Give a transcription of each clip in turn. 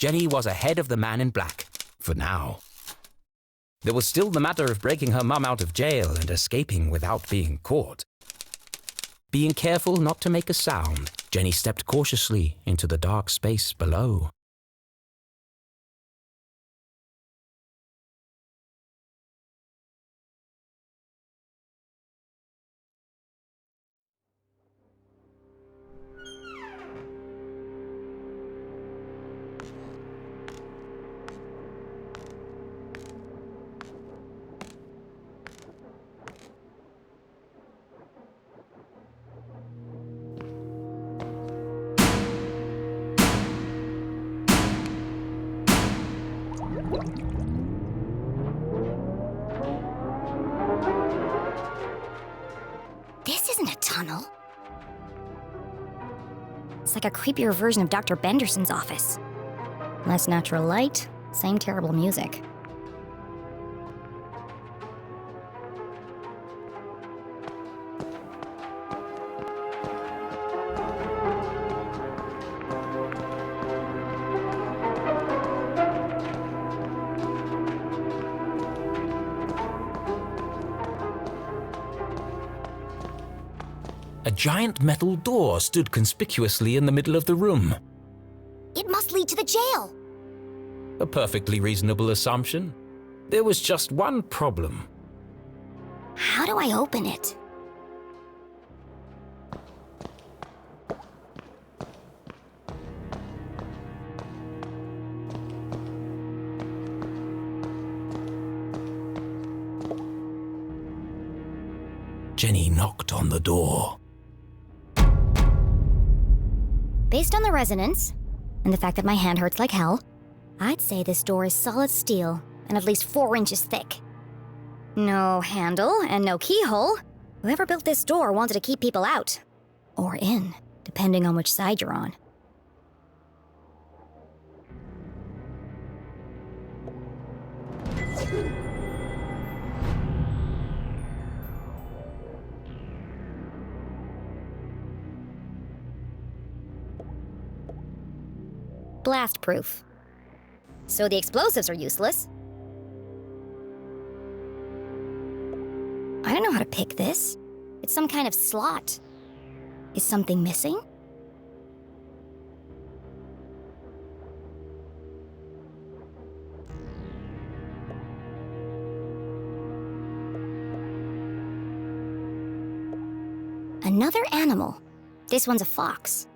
Jenny was ahead of the man in black, for now. There was still the matter of breaking her mum out of jail and escaping without being caught. Being careful not to make a sound, Jenny stepped cautiously into the dark space below. This isn't a tunnel. It's like a creepier version of Dr. Benderson's office. Less natural light, same terrible music. A giant metal door stood conspicuously in the middle of the room. It must lead to the jail. A perfectly reasonable assumption. There was just one problem. How do I open it? Jenny knocked on the door. Based on the resonance, and the fact that my hand hurts like hell, I'd say this door is solid steel and at least 4 inches thick. No handle and no keyhole. Whoever built this door wanted to keep people out. Or in, depending on which side you're on. Blast-proof. So the explosives are useless. I don't know how to pick this. It's some kind of slot. Is something missing? Another animal. This one's a fox.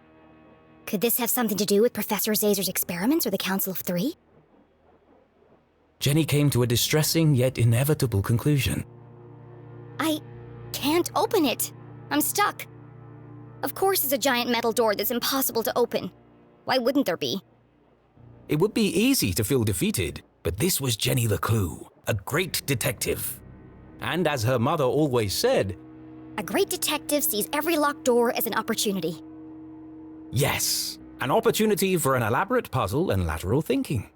Could this have something to do with Professor Zazer's experiments or the Council of Three? Jenny came to a distressing yet inevitable conclusion. I can't open it. I'm stuck. Of course it's a giant metal door that's impossible to open. Why wouldn't there be? It would be easy to feel defeated, but this was Jenny Leclue, a great detective. And as her mother always said, a great detective sees every locked door as an opportunity. Yes, an opportunity for an elaborate puzzle and lateral thinking.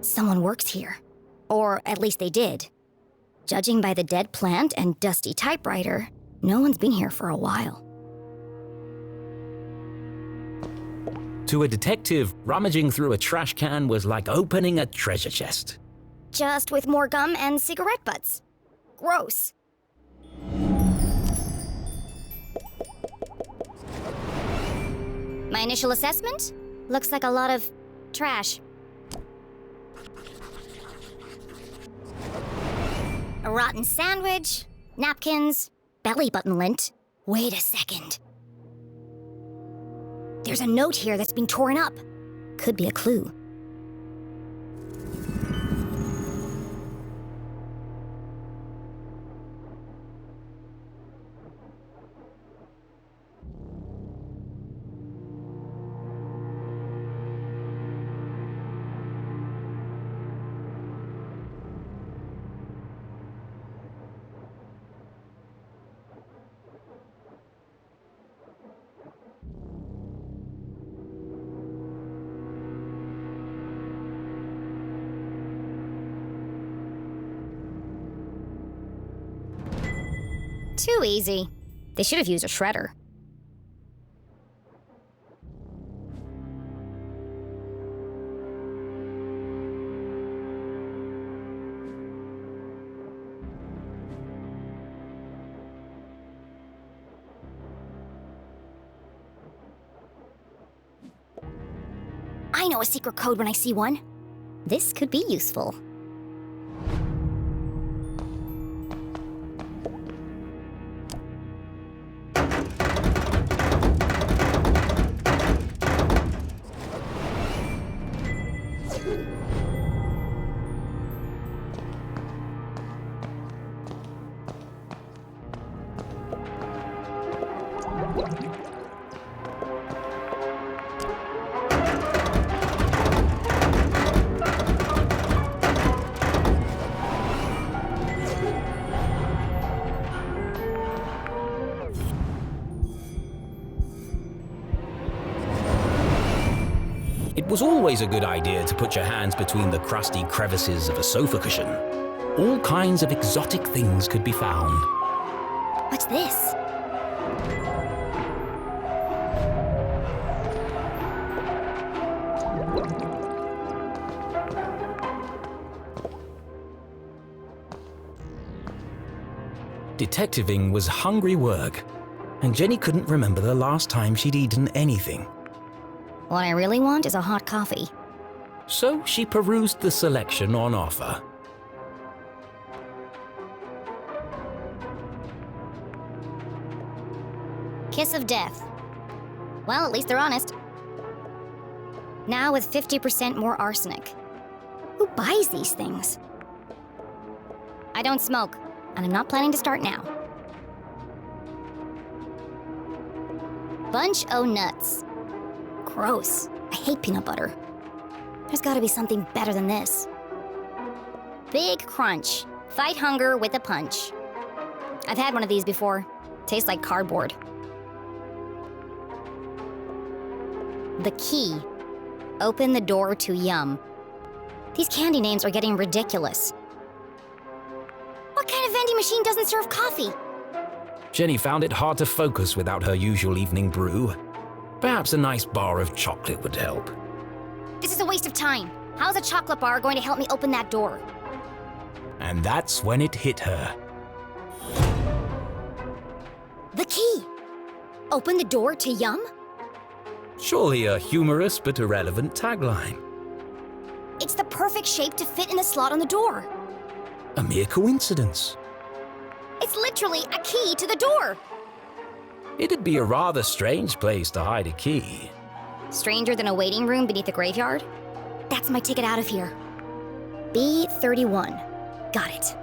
Someone works here. Or at least they did. Judging by the dead plant and dusty typewriter, no one's been here for a while. To a detective, rummaging through a trash can was like opening a treasure chest. Just with more gum and cigarette butts. Gross. My initial assessment? Looks like a lot of trash. A rotten sandwich, napkins, belly button lint. Wait a second. There's a note here that's been torn up. Could be a clue. Too easy. They should have used a shredder. I know a secret code when I see one. This could be useful. It was always a good idea to put your hands between the crusty crevices of a sofa cushion. All kinds of exotic things could be found. What's this? Detectiving was hungry work, and Jenny couldn't remember the last time she'd eaten anything. What I really want is a hot coffee. So she perused the selection on offer. Kiss of death. Well, at least they're honest. Now with 50% more arsenic. Who buys these things? I don't smoke, and I'm not planning to start now. Bunch o' nuts. Gross. I hate peanut butter. There's gotta be something better than this. Big Crunch. Fight hunger with a punch. I've had one of these before. Tastes like cardboard. The Key. Open the door to yum. These candy names are getting ridiculous. What kind of vending machine doesn't serve coffee? Jenny found it hard to focus without her usual evening brew. Perhaps a nice bar of chocolate would help. This is a waste of time. How's a chocolate bar going to help me open that door? And that's when it hit her. The Key. Open the door to yum? Surely a humorous but irrelevant tagline. It's the perfect shape to fit in the slot on the door. A mere coincidence. It's literally a key to the door. It'd be a rather strange place to hide a key. Stranger than a waiting room beneath a graveyard? That's my ticket out of here. B31. Got it.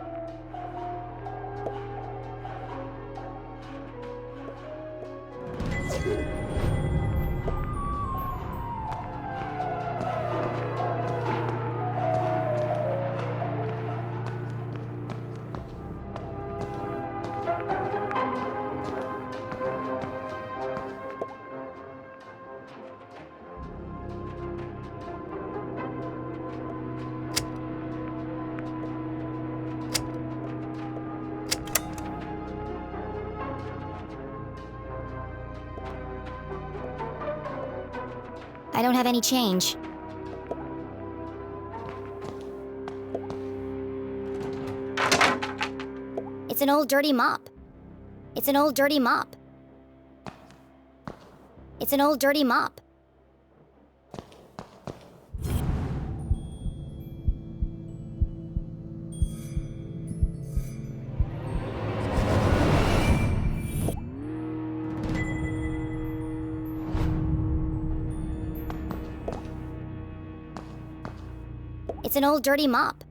I don't have any change. It's an old dirty mop. It's an old dirty mop. It's an old dirty mop. It's an old dirty mop.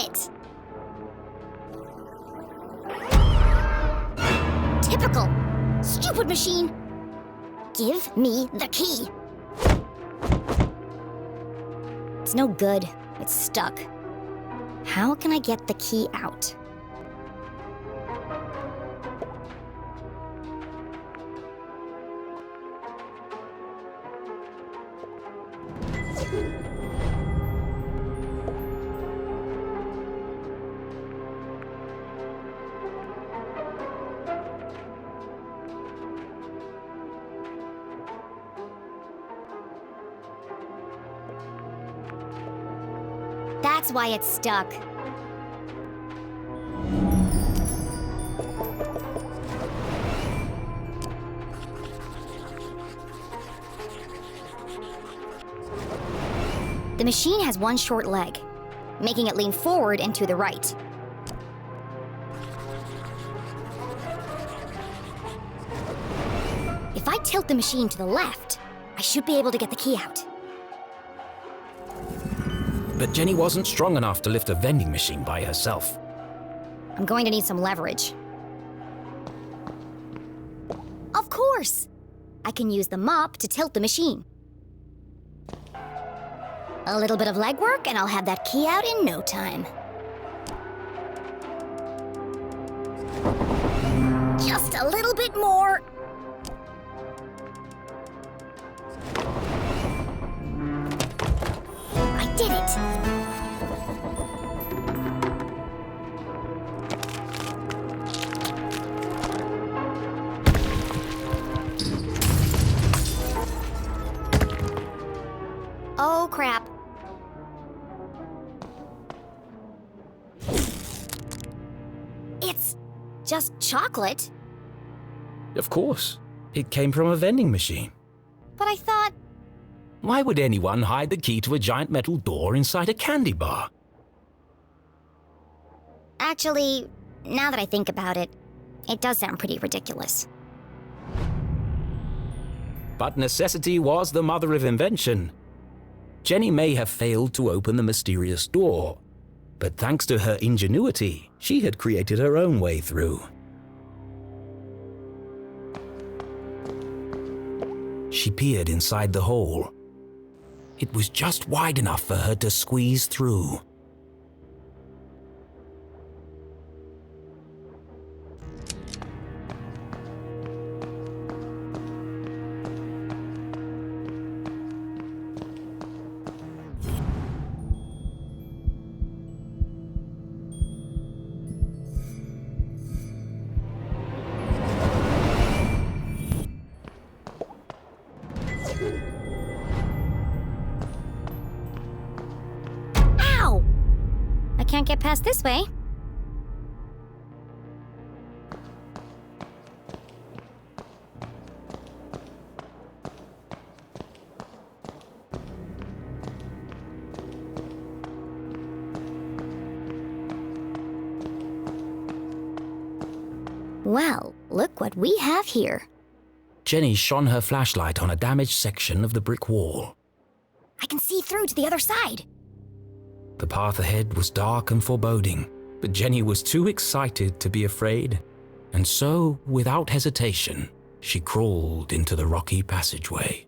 it! Typical! Stupid machine! Give me the key! It's no good. It's stuck. How can I get the key out? That's why it's stuck. The machine has one short leg, making it lean forward and to the right. If I tilt the machine to the left, I should be able to get the key out. But Jenny wasn't strong enough to lift a vending machine by herself. I'm going to need some leverage. Of course! I can use the mop to tilt the machine. A little bit of legwork and I'll have that key out in no time. Just a little bit more. I did it! Oh, crap. It's just chocolate. Of course. It came from a vending machine. But I thought... Why would anyone hide the key to a giant metal door inside a candy bar? Actually, now that I think about it, it does sound pretty ridiculous. But necessity was the mother of invention. Jenny may have failed to open the mysterious door, but thanks to her ingenuity, she had created her own way through. She peered inside the hole. It was just wide enough for her to squeeze through. Ow! I can't get past this way. Well, look what we have here. Jenny shone her flashlight on a damaged section of the brick wall. I can see through to the other side. The path ahead was dark and foreboding, but Jenny was too excited to be afraid, and so, without hesitation, she crawled into the rocky passageway.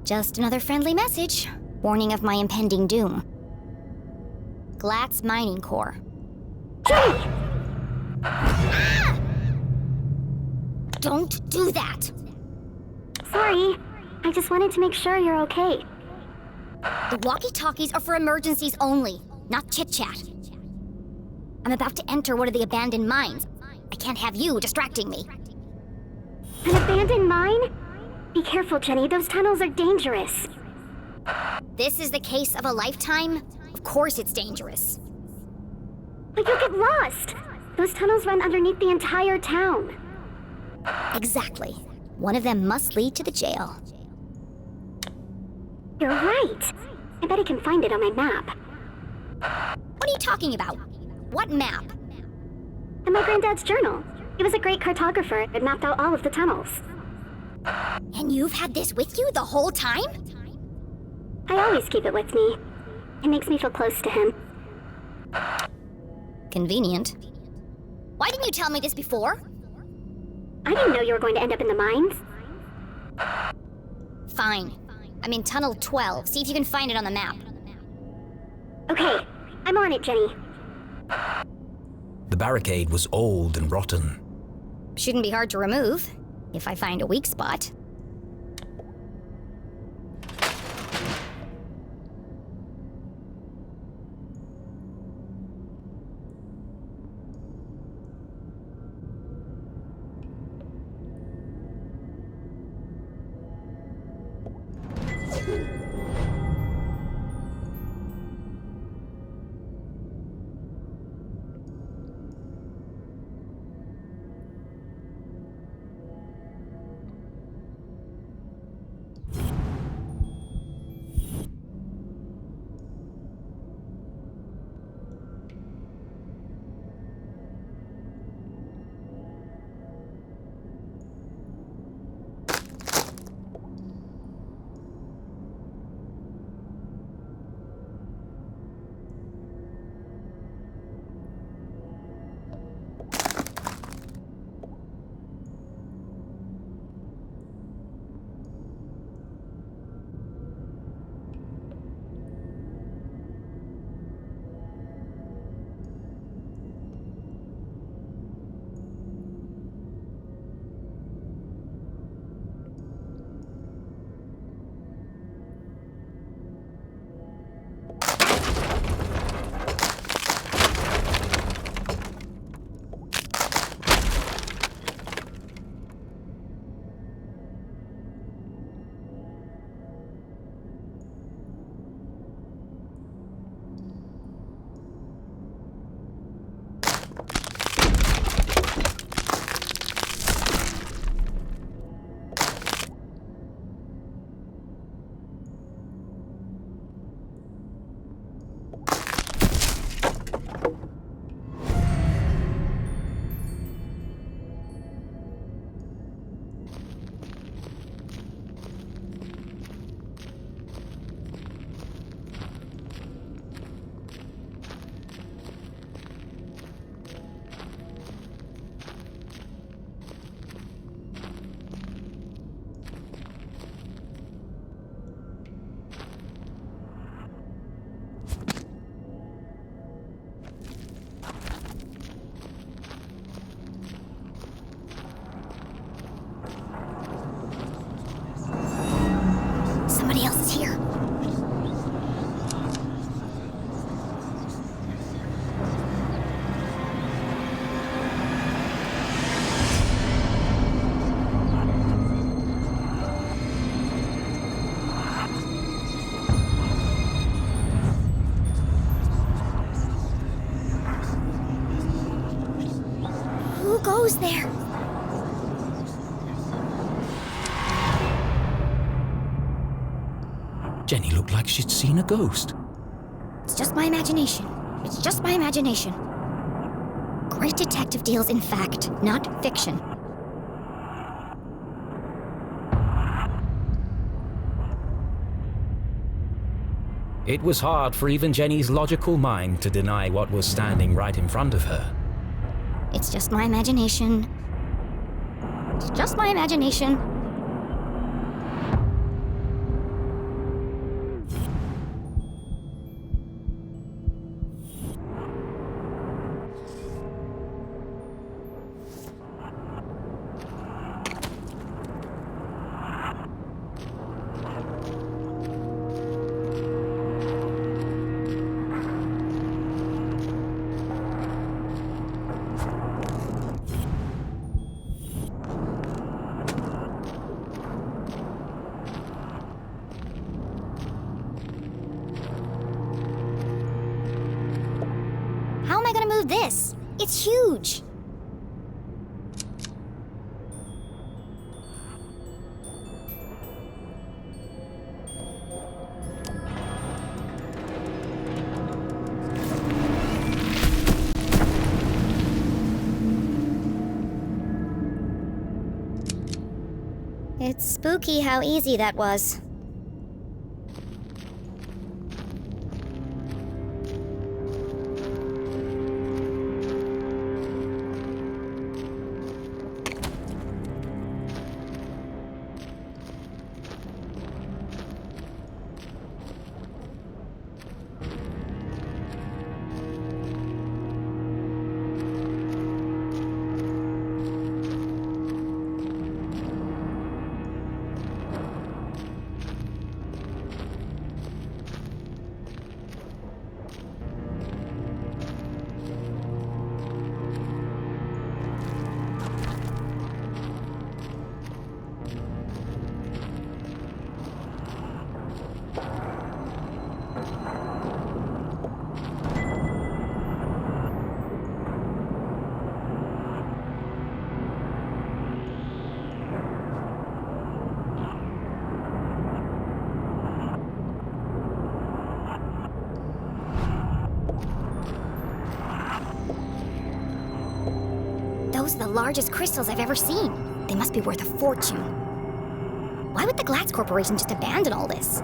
Just another friendly message. warning of my impending doom. Glatz Mining Core. Jenny! Ah! Don't do that! Sorry. I just wanted to make sure you're okay. The walkie-talkies are for emergencies only, not chit-chat. I'm about to enter one of the abandoned mines. I can't have you distracting me. An abandoned mine? Be careful, Jenny. Those tunnels are dangerous. This is the case of a lifetime? Of course it's dangerous. But you'll get lost. Those tunnels run underneath the entire town. Exactly. One of them must lead to the jail. You're right. I bet I can find it on my map. What are you talking about? What map? In my granddad's journal. He was a great cartographer that mapped out all of the tunnels. And you've had this with you the whole time? I always keep it with me. It makes me feel close to him. Convenient. Why didn't you tell me this before? I didn't know you were going to end up in the mines. Fine. I'm in Tunnel 12. See if you can find it on the map. Okay, I'm on it, Jenny. The barricade was old and rotten. Shouldn't be hard to remove, if I find a weak spot. Somebody else is here. Who goes there? Jenny looked like she'd seen a ghost. It's just my imagination. It's just my imagination. Great detective deals in fact, not fiction. It was hard for even Jenny's logical mind to deny what was standing right in front of her. It's just my imagination. It's just my imagination. all of this? It's huge! It's spooky how easy that was. Those are the largest crystals I've ever seen. They must be worth a fortune. Why would the Glatz Corporation just abandon all this?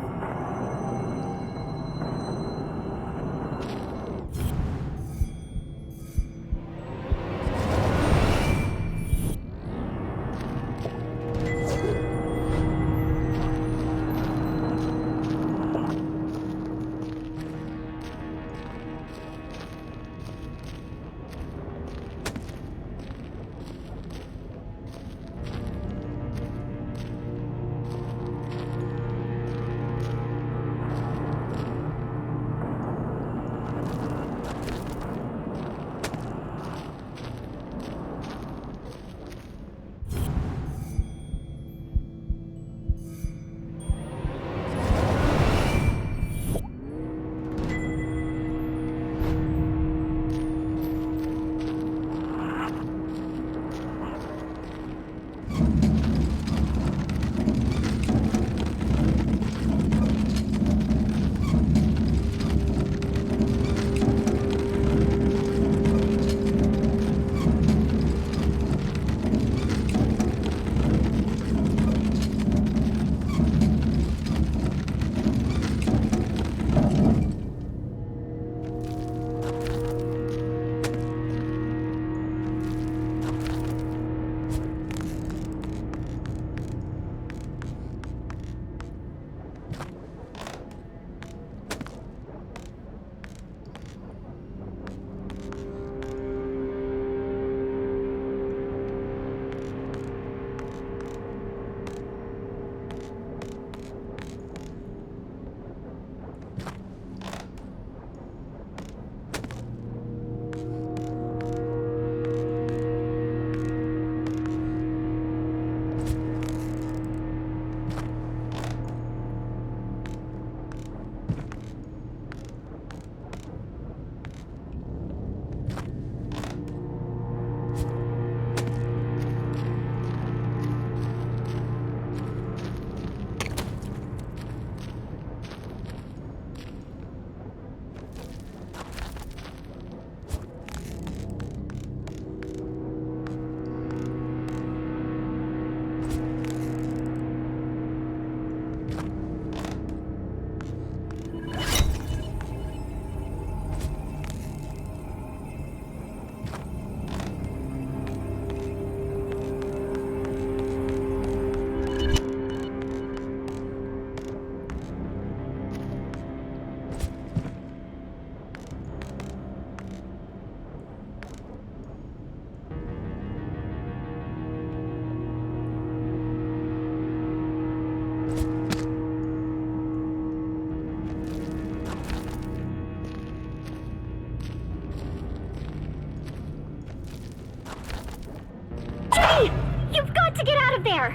there!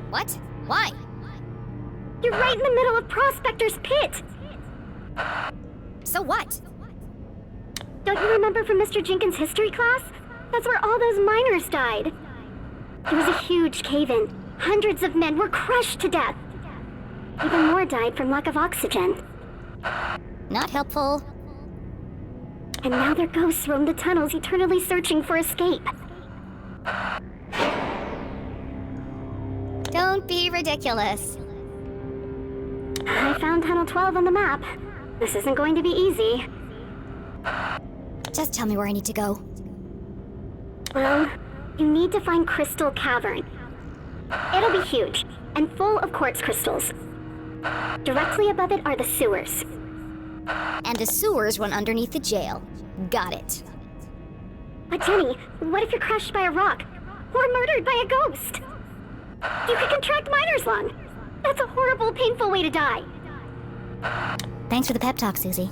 What? Why? You're right in the middle of Prospector's pit! So what? Don't you remember from Mr. Jenkins' history class? That's where all those miners died. There was a huge cave-in. Hundreds of men were crushed to death. Even more died from lack of oxygen. Not helpful. And now their ghosts roam the tunnels, eternally searching for escape. Don't be ridiculous. I found Tunnel 12 on the map. This isn't going to be easy. Just tell me where I need to go. Well, you need to find Crystal Cavern. It'll be huge, and full of quartz crystals. Directly above it are the sewers. And the sewers run underneath the jail. Got it. But Jenny, what if you're crushed by a rock? Or murdered by a ghost? You could contract miner's lung. That's a horrible, painful way to die. Thanks for the pep talk, Susie.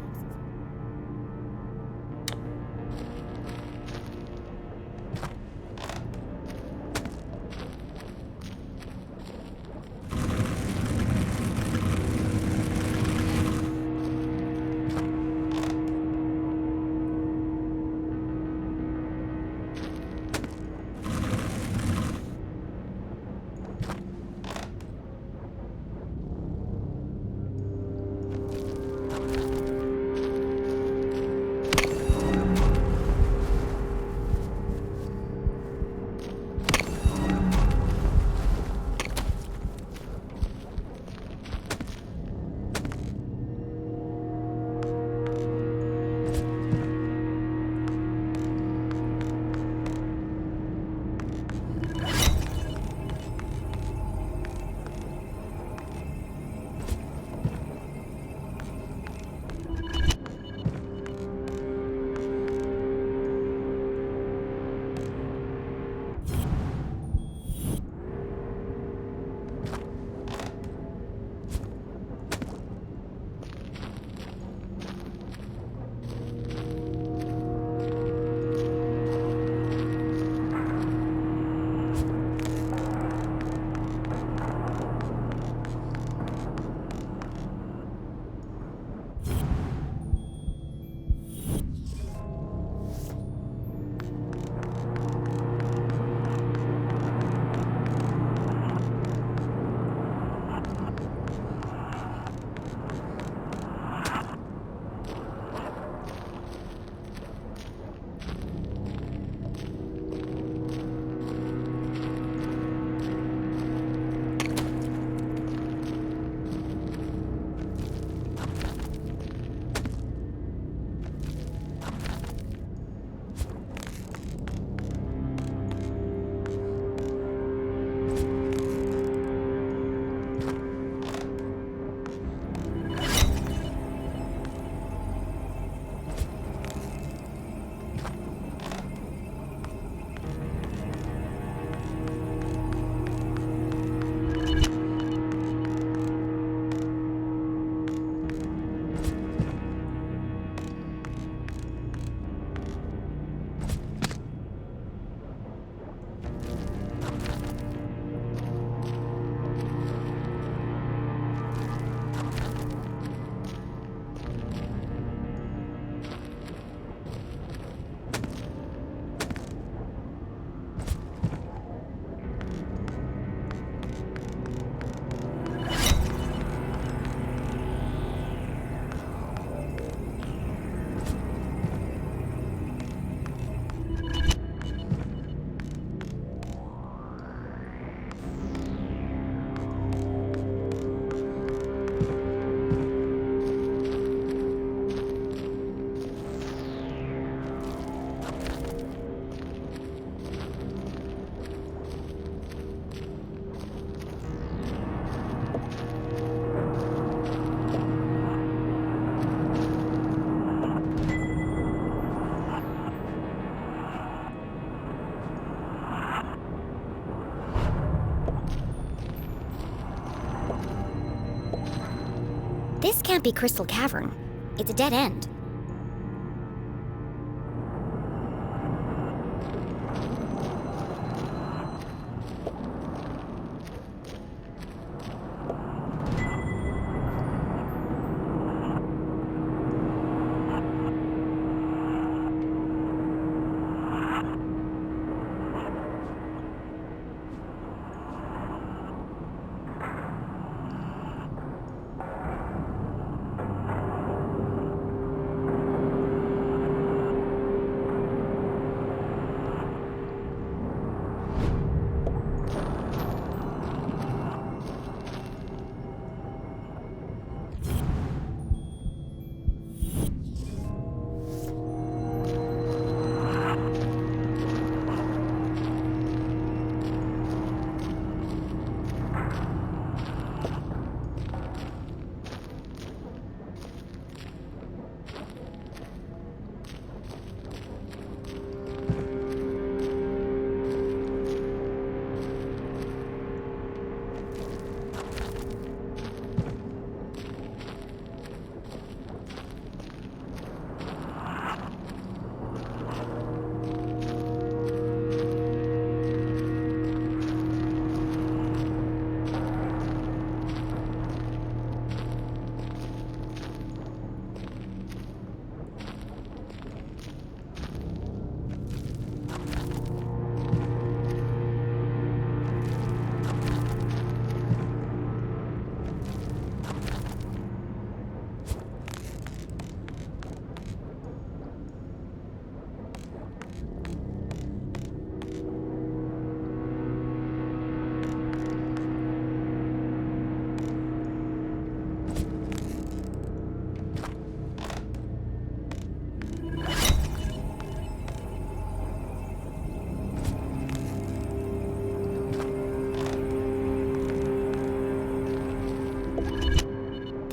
This can't be Crystal Cavern. It's a dead end.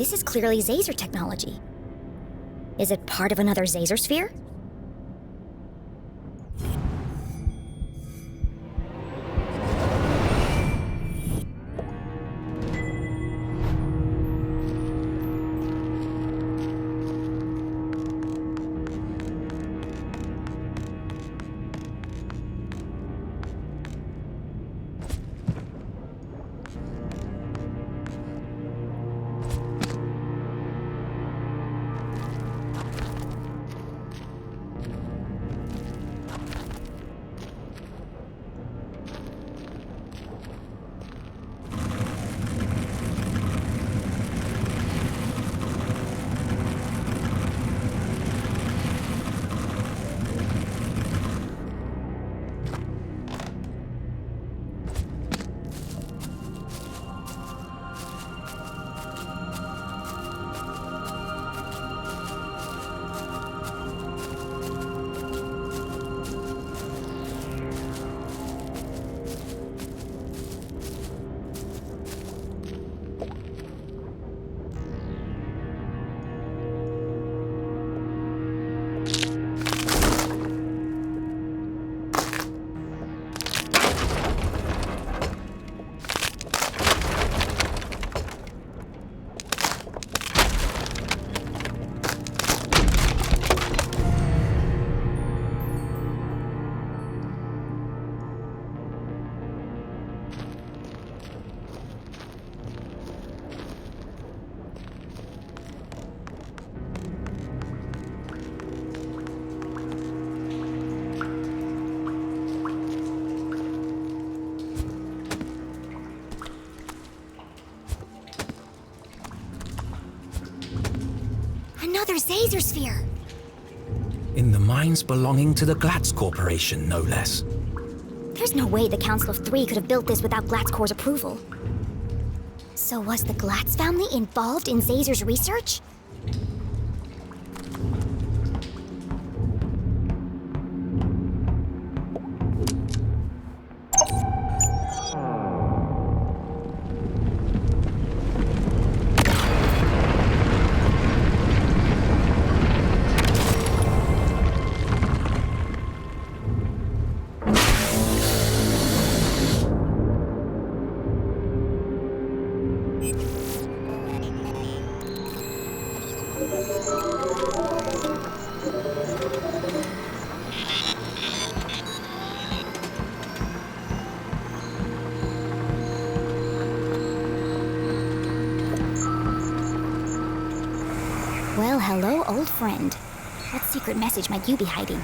This is clearly Zazer technology. Is it part of another Zazer Sphere? Another Zazer Sphere! In the mines belonging to the Glatz Corporation, no less. There's no way the Council of Three could have built this without Glatzcor's approval. So was the Glatz family involved in Zazer's research? Well, hello, old friend. What secret message might you be hiding?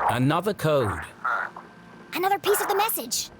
Another code. Another piece of the message!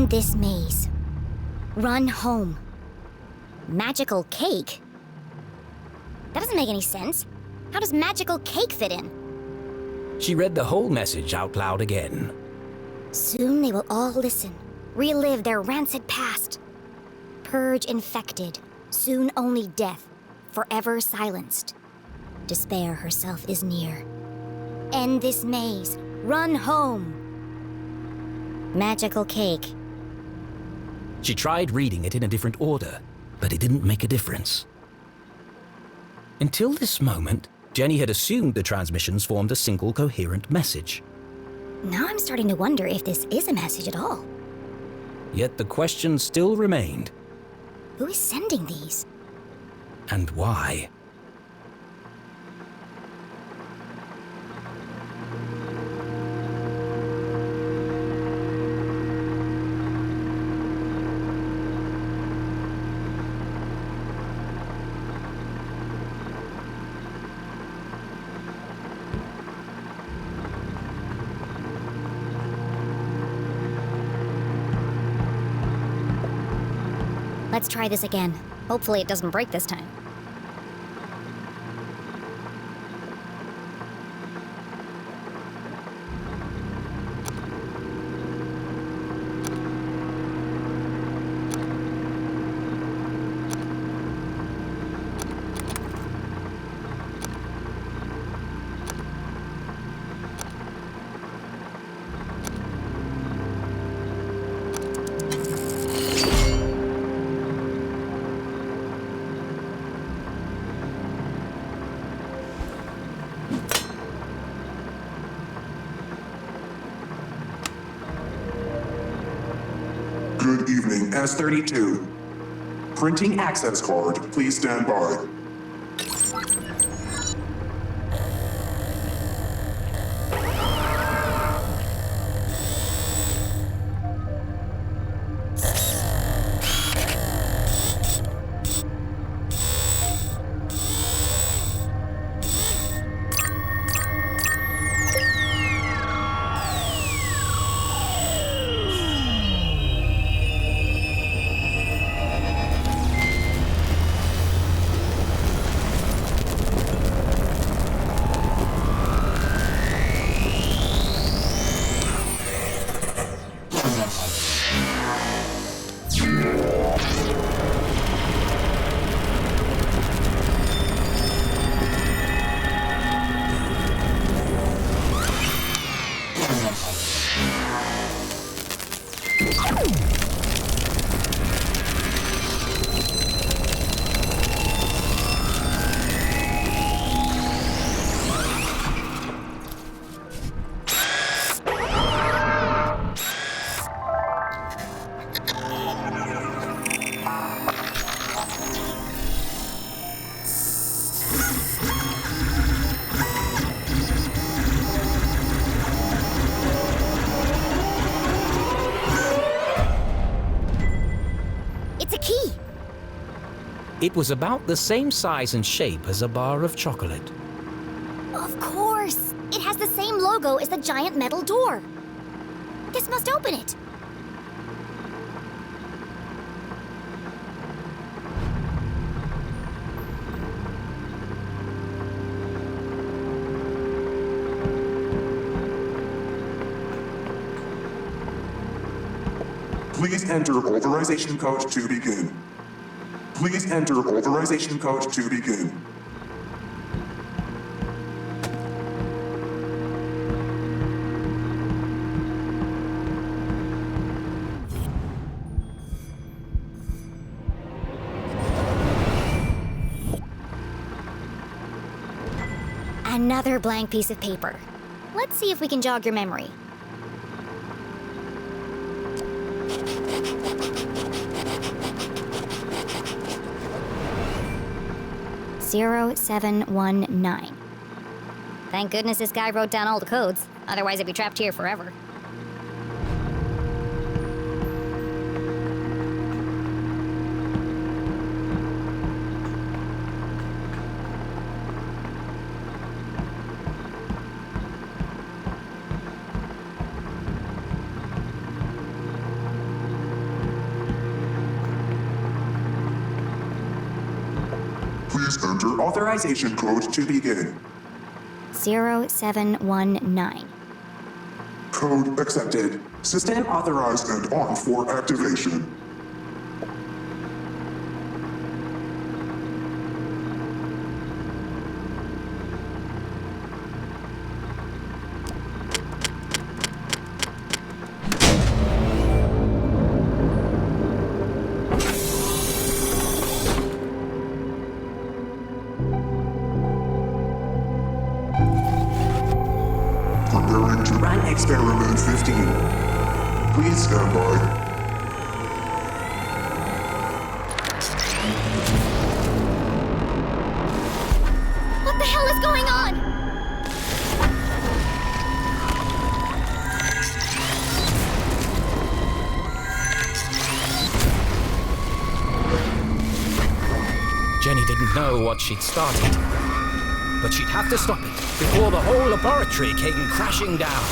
End this maze. Run home. Magical cake? That doesn't make any sense. How does magical cake fit in? She read the whole message out loud again. Soon they will all listen, relive their rancid past. Purge infected, soon only death, forever silenced. Despair herself is near. End this maze, run home. Magical cake. She tried reading it in a different order, but it didn't make a difference. Until this moment, Jenny had assumed the transmissions formed a single coherent message. Now I'm starting to wonder if this is a message at all. Yet the question still remained. Who is sending these? And why? Let's try this again. Hopefully it doesn't break this time. Good evening, S32. Printing access card, please stand by. It was about the same size and shape as a bar of chocolate. Of course! It has the same logo as the giant metal door. This must open it. Please enter authorization code to begin. Please enter authorization code to begin. Another blank piece of paper. Let's see if we can jog your memory. (0719). Thank goodness this guy wrote down all the codes. Otherwise, I'd be trapped here forever. Please enter authorization code to begin. 0719. Code accepted. System authorized and on for activation. Preparing to run experiment 15. Please stand by. What the hell is going on? Jenny didn't know what she'd started, but she'd have to stop it before the whole laboratory came crashing down.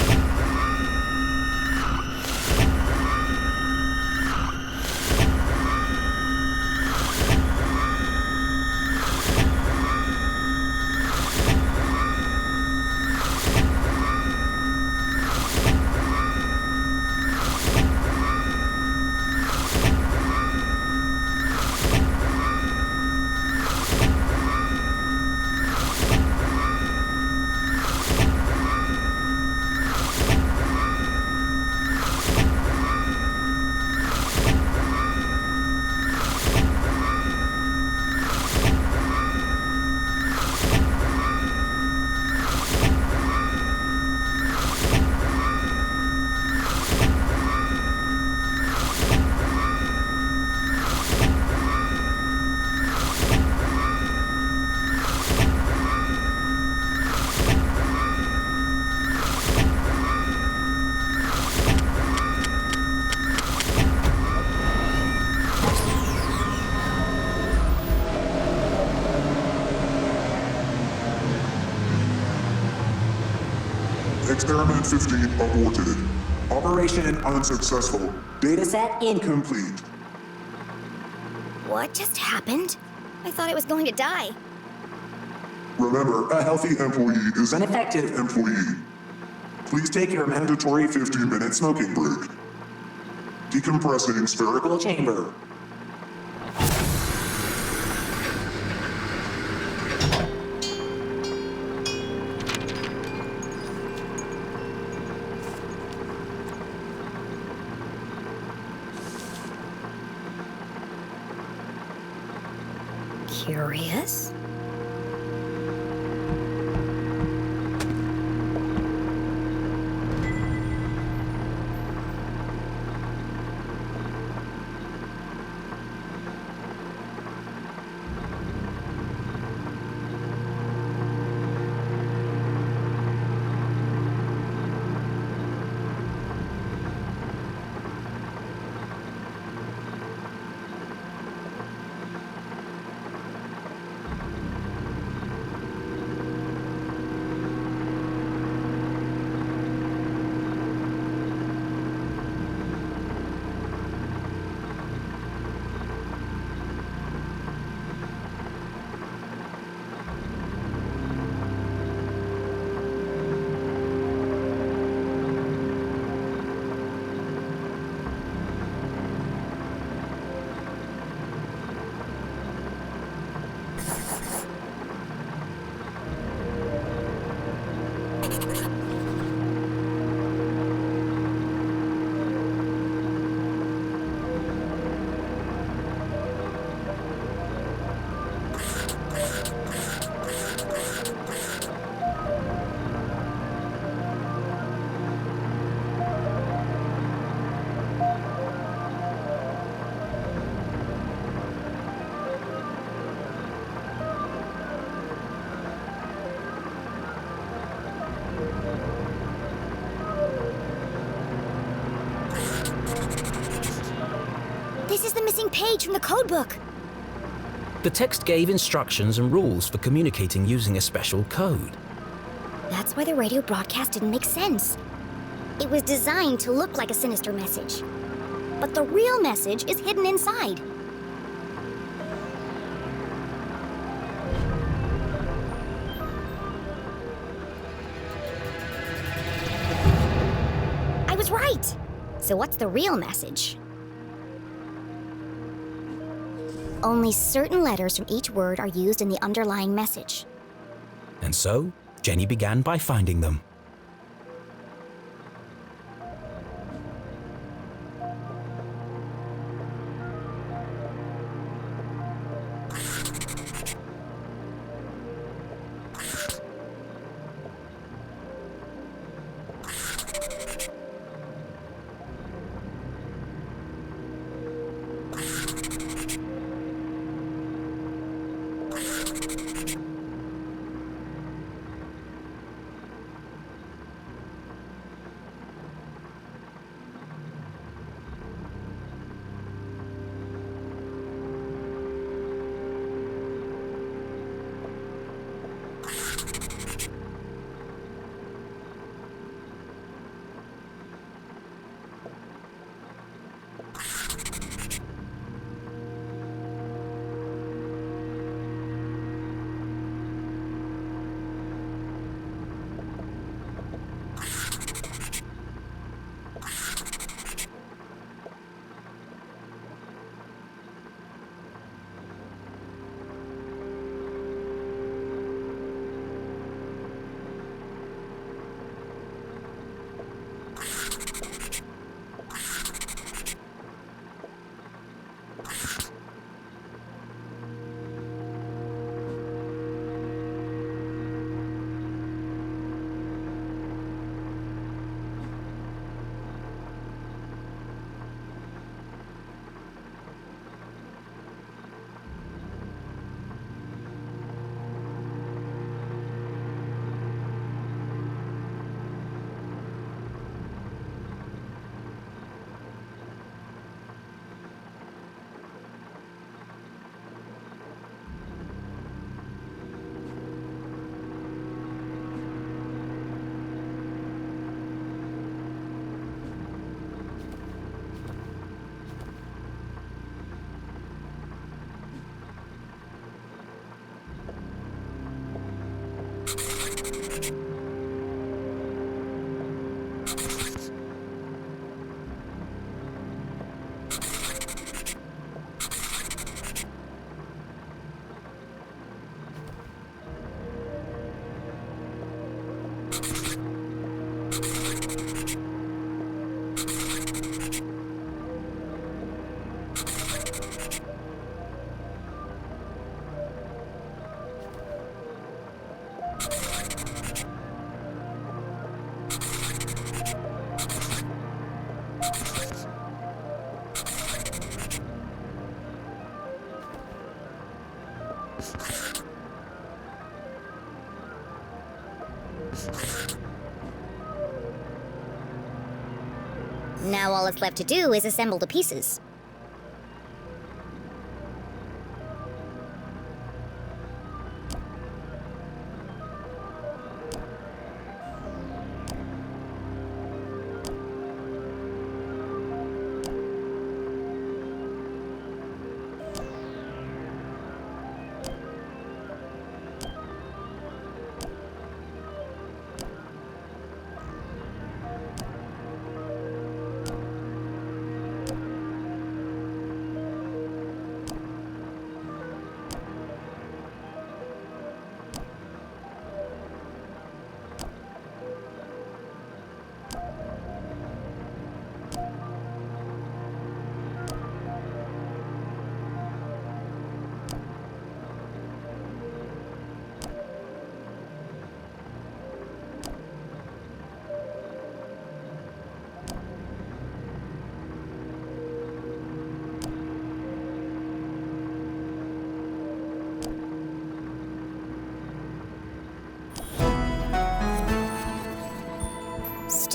Experiment 15 aborted. Operation unsuccessful. Dataset incomplete. What just happened? I thought it was going to die. Remember, a healthy employee is an effective employee. Please take your mandatory 15-minute smoking break. Decompressing spherical chamber. Curious? This is the missing page from the codebook. The text gave instructions and rules for communicating using a special code. That's why the radio broadcast didn't make sense. It was designed to look like a sinister message. But the real message is hidden inside. So what's the real message? Only certain letters from each word are used in the underlying message. And so, Jenny began by finding them. Now all that's left to do is assemble the pieces.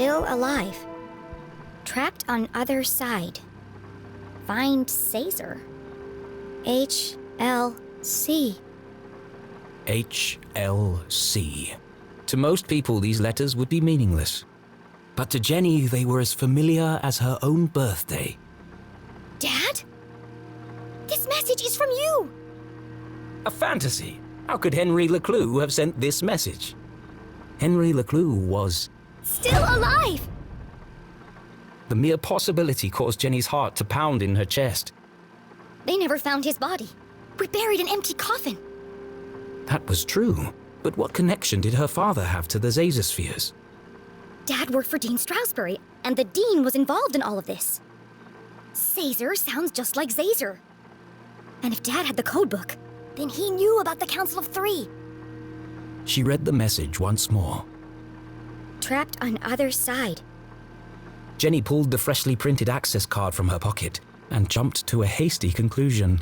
Still alive. Trapped on other side. Find Zazer. HLC. HLC. To most people, these letters would be meaningless. But to Jenny, they were as familiar as her own birthday. Dad? This message is from you! A fantasy? How could Henry Leclue have sent this message? Henry Leclue was... Still alive! The mere possibility caused Jenny's heart to pound in her chest. They never found his body. We buried an empty coffin. That was true, but what connection did her father have to the Zazer Spheres? Dad worked for Dean Stroudsbury, and the Dean was involved in all of this. Zazer sounds just like Zazer. And if Dad had the codebook, then he knew about the Council of Three. She read the message once more. Trapped on other side. Jenny pulled the freshly printed access card from her pocket and jumped to a hasty conclusion.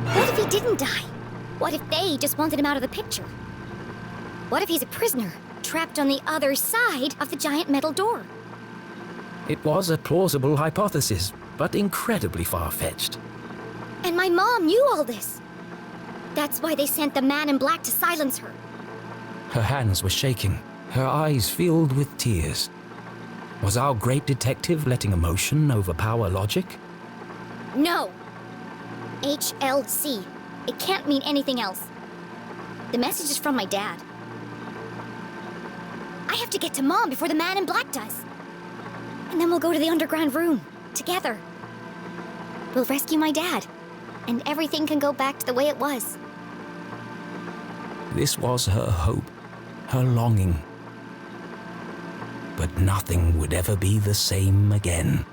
What if he didn't die? What if they just wanted him out of the picture? What if he's a prisoner, trapped on the other side of the giant metal door? It was a plausible hypothesis, but incredibly far-fetched. And my mom knew all this. That's why they sent the man in black to silence her. Her hands were shaking, her eyes filled with tears. Was our great detective letting emotion overpower logic? No. HLC. It can't mean anything else. The message is from my dad. I have to get to Mom before the man in black does. And then we'll go to the underground room, together. We'll rescue my dad, and everything can go back to the way it was. This was her hope, her longing. But nothing would ever be the same again.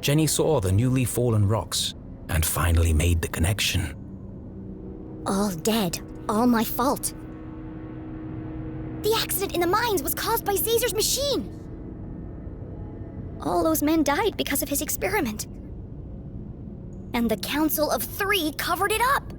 Jenny saw the newly fallen rocks and finally made the connection. All dead. All my fault. The accident in the mines was caused by Zazer's machine. All those men died because of his experiment. And the Council of Three covered it up.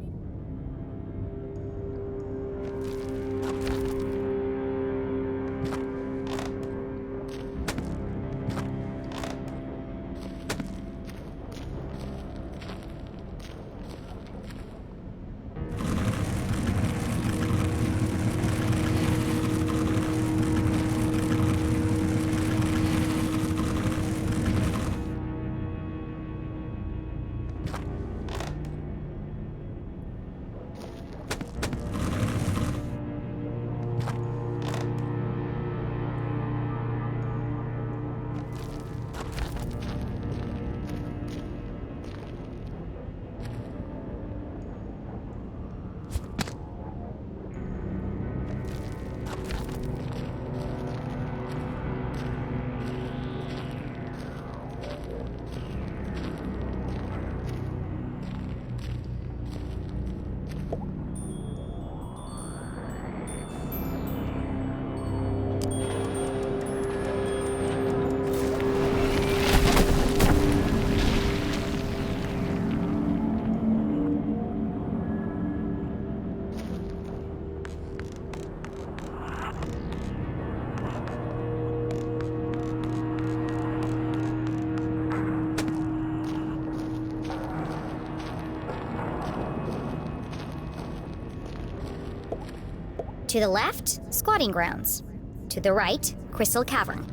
To the left, squatting grounds. To the right, Crystal Cavern.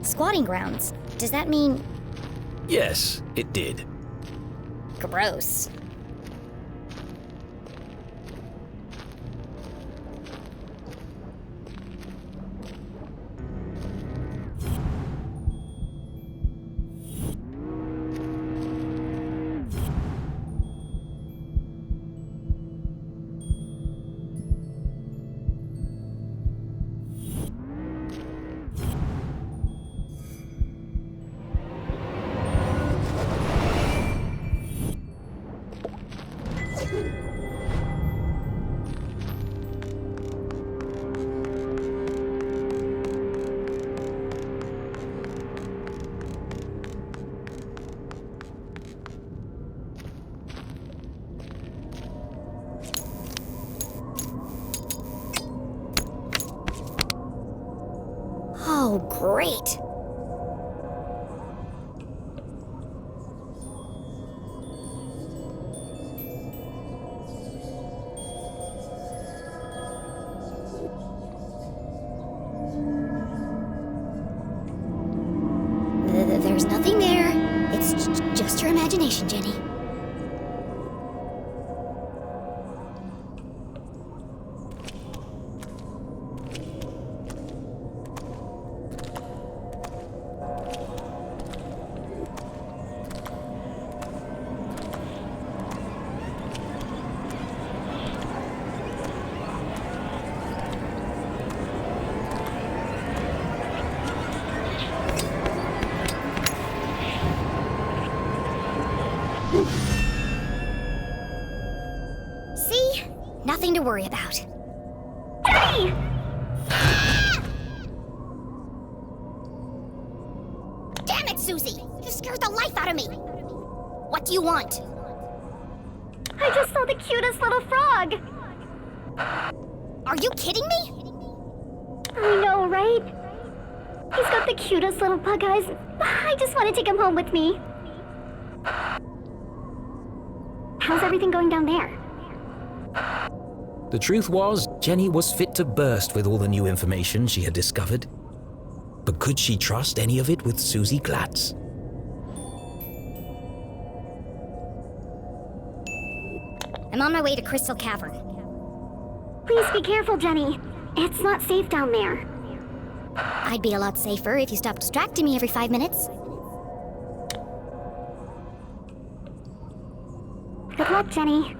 Squatting grounds? Does that mean... Yes, it did. gross? Great. There's nothing there. It's just your imagination, Jenny. See? Nothing to worry about. Jenny! Damn it, Susie! You scared the life out of me! What do you want? I just saw the cutest little frog! Are you kidding me? I know, right? He's got the cutest little bug eyes. I just want to take him home with me. How's everything going down there? The truth was, Jenny was fit to burst with all the new information she had discovered. But could she trust any of it with Susie Glatz? I'm on my way to Crystal Cavern. Please be careful, Jenny. It's not safe down there. I'd be a lot safer if you stopped distracting me every 5 minutes. Good luck, Jenny.